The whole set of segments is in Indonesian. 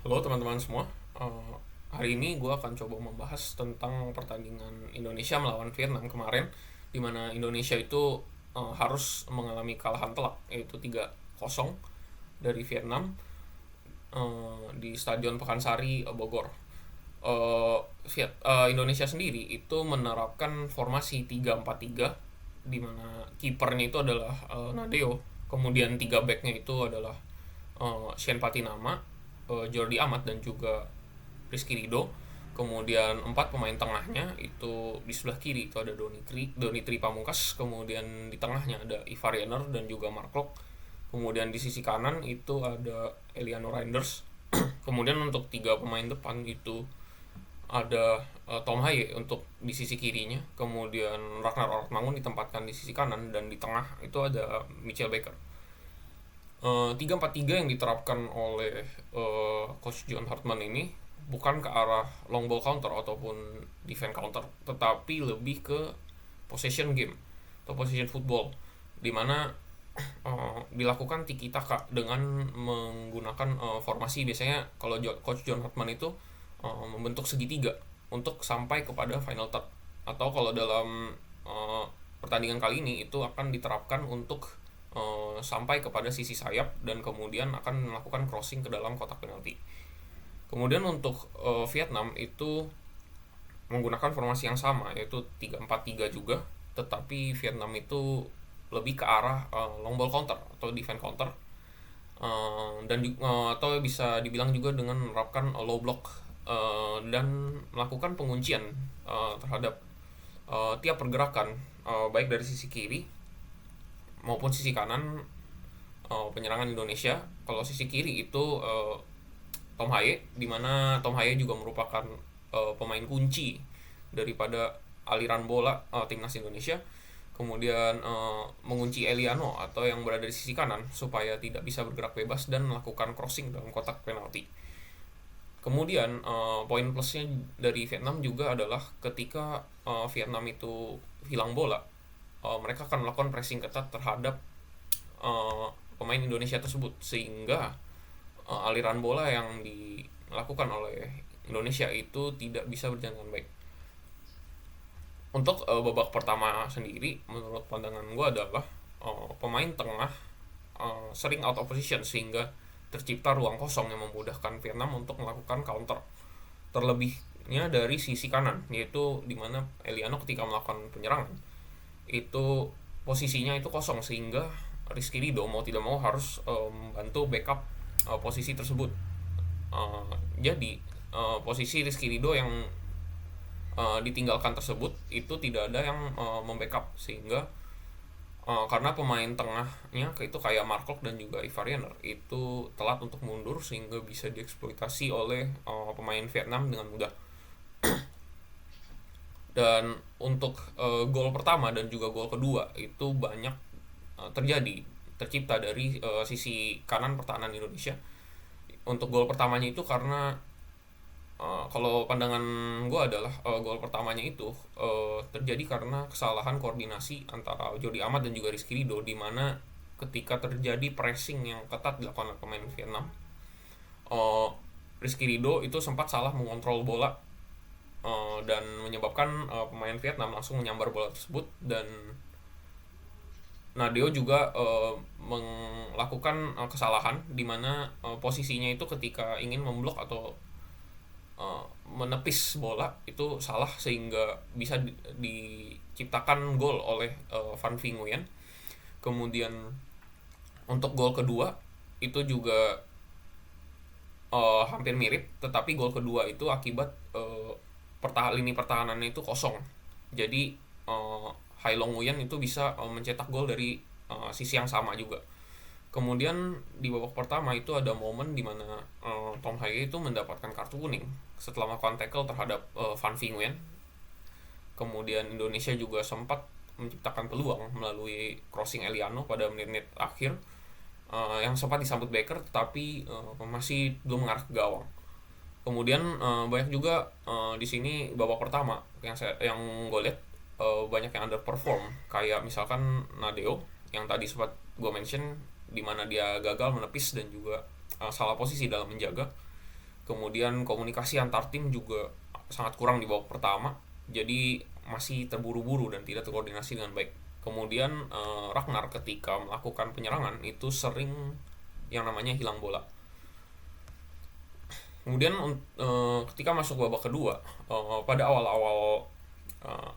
Halo teman-teman semua. Hari ini gue akan coba membahas tentang pertandingan Indonesia melawan Vietnam kemarin, di mana Indonesia itu harus mengalami kekalahan telak, yaitu 3-0 dari Vietnam di Stadion Pakansari, Bogor. Indonesia sendiri itu menerapkan formasi 3-4-3, di mana kipernya itu adalah Nadeo, kemudian 3 backnya itu adalah Shane Patinama, Jordi Amat dan juga Rizky Ridho. Kemudian 4 pemain tengahnya itu di sebelah kiri itu ada Doni Tri Pamungkas, kemudian di tengahnya ada Ivar Jenner dan juga Mark Klok. Kemudian di sisi kanan itu ada Eliano Reinders. Kemudian untuk 3 pemain depan itu ada Tom Haye untuk di sisi kirinya, kemudian Ragnar Ortmangun ditempatkan di sisi kanan, dan di tengah itu ada Mitchell Baker. 3-4-3 yang diterapkan oleh coach John Hartman ini bukan ke arah long ball counter ataupun defense counter, tetapi lebih ke possession game atau possession football, di mana dilakukan tiki taka dengan menggunakan formasi. Biasanya kalau coach John Hartman itu membentuk segitiga untuk sampai kepada final third, atau kalau dalam uh, pertandingan kali ini itu akan diterapkan untuk sampai kepada sisi sayap dan kemudian akan melakukan crossing ke dalam kotak penalti. Kemudian untuk Vietnam itu menggunakan formasi yang sama, yaitu 3-4-3 juga, tetapi Vietnam itu lebih ke arah long ball counter atau defense counter, atau bisa dibilang juga dengan menerapkan low block, dan melakukan penguncian terhadap tiap pergerakan, baik dari sisi kiri maupun sisi kanan penyerangan Indonesia. Kalau sisi kiri itu Tom Haye, di mana Tom Haye juga merupakan pemain kunci daripada aliran bola timnas Indonesia. Kemudian mengunci Eliano atau yang berada di sisi kanan supaya tidak bisa bergerak bebas dan melakukan crossing dalam kotak penalti. Kemudian poin plusnya dari Vietnam juga adalah ketika Vietnam itu hilang bola, mereka akan melakukan pressing ketat terhadap pemain Indonesia tersebut, sehingga aliran bola yang dilakukan oleh Indonesia itu tidak bisa berjalan dengan baik. Untuk babak pertama sendiri, menurut pandangan gue adalah pemain tengah sering out of position, sehingga tercipta ruang kosong yang memudahkan Vietnam untuk melakukan counter. Terlebihnya dari sisi kanan, yaitu dimana Eliano ketika melakukan penyerangan itu posisinya itu kosong, sehingga Rizky Ridho mau tidak mau harus membantu backup posisi tersebut. Jadi posisi Rizky Ridho yang ditinggalkan tersebut itu tidak ada yang membackup, sehingga karena pemain tengahnya itu kayak Marklock dan juga Ivar Jenner itu telat untuk mundur, sehingga bisa dieksploitasi oleh pemain Vietnam dengan mudah. Dan untuk gol pertama dan juga gol kedua itu banyak tercipta dari sisi kanan pertahanan Indonesia. Untuk gol pertamanya itu karena kalau pandangan gue adalah gol pertamanya itu terjadi karena kesalahan koordinasi antara Jordi Amat dan juga Rizky Ridho, di mana ketika terjadi pressing yang ketat dilakukan oleh pemain Vietnam, uh, Rizky Ridho itu sempat salah mengontrol bola, dan menyebabkan pemain Vietnam langsung menyambar bola tersebut. Dan Nadeo juga melakukan kesalahan di mana posisinya itu ketika ingin memblok atau menepis bola itu salah, sehingga bisa diciptakan gol oleh Van Veen Nguyen. Kemudian untuk gol kedua itu juga hampir mirip, tetapi gol kedua itu akibat lini pertahanannya itu kosong. Jadi Hai Long Nguyen itu bisa mencetak gol dari sisi yang sama juga. Kemudian di babak pertama itu ada momen di mana Tom Haye itu mendapatkan kartu kuning setelah melakukan tackle terhadap Van Veen Nguyen. Kemudian Indonesia juga sempat menciptakan peluang melalui crossing Eliano pada menit-menit akhir, yang sempat disambut Baker tetapi masih belum mengarah ke gawang. Kemudian banyak juga di sini babak pertama yang gue lihat banyak yang underperform, kayak misalkan Nadeo yang tadi sempat gue mention, di mana dia gagal menepis dan juga salah posisi dalam menjaga. Kemudian komunikasi antar tim juga sangat kurang di babak pertama, jadi masih terburu-buru dan tidak terkoordinasi dengan baik. Kemudian Ragnar ketika melakukan penyerangan itu sering yang namanya hilang bola. Kemudian ketika masuk babak kedua, pada awal-awal uh,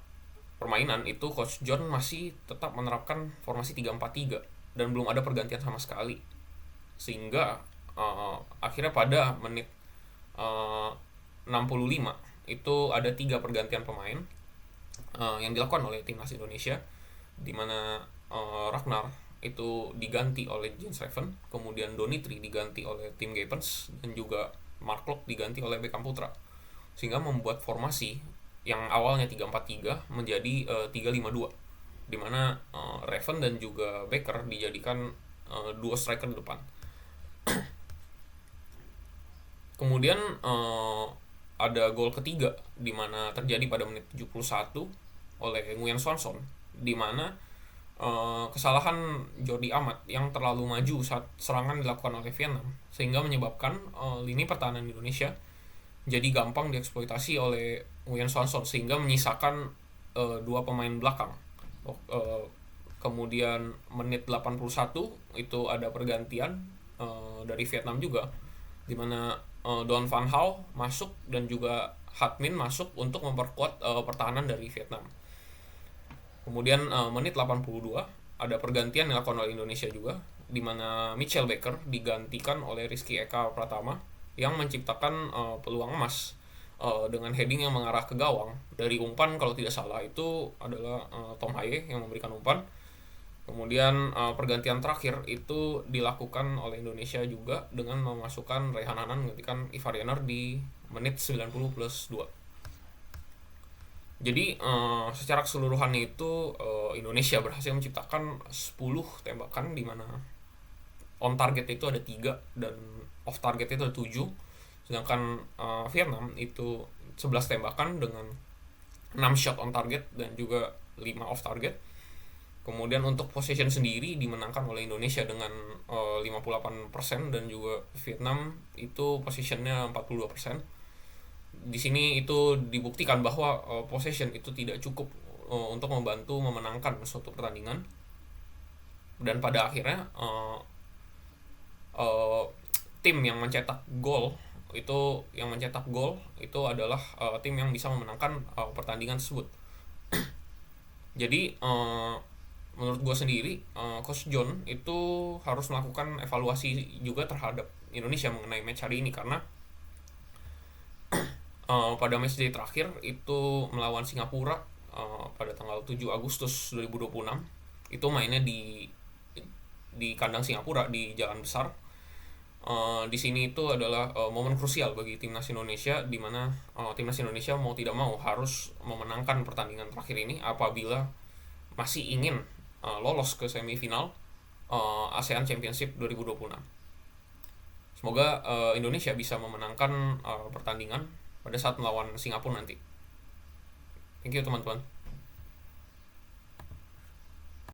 permainan itu Coach John masih tetap menerapkan formasi 3-4-3 dan belum ada pergantian sama sekali. Sehingga akhirnya pada menit uh, 65 itu ada 3 pergantian pemain yang dilakukan oleh timnas Indonesia, di mana Ragnar itu diganti oleh Jens Reven, kemudian Donitri diganti oleh Tim Gapens, dan juga Mark Klok diganti oleh Beckham Putra, sehingga membuat formasi yang awalnya 3-4-3 menjadi 3-5-2, di mana Reven dan juga Becker dijadikan dua striker di depan. Kemudian ada gol ketiga di mana terjadi pada menit 71 oleh Nguyen Swanson, di mana kesalahan Jordi Amat yang terlalu maju saat serangan dilakukan oleh Vietnam, sehingga menyebabkan lini pertahanan Indonesia jadi gampang dieksploitasi oleh Nguyen Swanson, sehingga menyisakan dua pemain belakang. Kemudian menit 81 itu ada pergantian dari Vietnam juga, di mana Don Van Hal masuk dan juga Hat Min masuk untuk memperkuat pertahanan dari Vietnam. Kemudian menit 82 ada pergantian yang dilakukan oleh Indonesia juga, di mana Mitchell Baker digantikan oleh Rizky Eka Pratama yang menciptakan peluang emas dengan heading yang mengarah ke gawang dari umpan, kalau tidak salah itu adalah Tom Haye yang memberikan umpan. Kemudian pergantian terakhir itu dilakukan oleh Indonesia juga dengan memasukkan Rehan Hanan menggantikan Ivar Jenner di menit 90 plus 2. Jadi secara keseluruhan itu Indonesia berhasil menciptakan 10 tembakan, di mana on target itu ada 3 dan off target itu ada 7. Sedangkan Vietnam itu 11 tembakan dengan 6 shot on target dan juga 5 off target. Kemudian untuk possession sendiri dimenangkan oleh Indonesia dengan 58% dan juga Vietnam itu possessionnya 42%. Di sini itu dibuktikan bahwa possession itu tidak cukup untuk membantu memenangkan suatu pertandingan. Dan pada akhirnya tim yang mencetak gol itu adalah tim yang bisa memenangkan pertandingan tersebut. Jadi menurut gue sendiri, Coach John itu harus melakukan evaluasi juga terhadap Indonesia mengenai match hari ini, karena pada match day terakhir itu melawan Singapura pada tanggal 7 Agustus 2026 itu mainnya di kandang Singapura di Jalan Besar. Di sini itu adalah momen krusial bagi timnas Indonesia, di mana timnas Indonesia mau tidak mau harus memenangkan pertandingan terakhir ini apabila masih ingin lolos ke semifinal ASEAN Championship 2026. Semoga Indonesia bisa memenangkan pertandingan pada saat melawan Singapura nanti. Thank you teman-teman.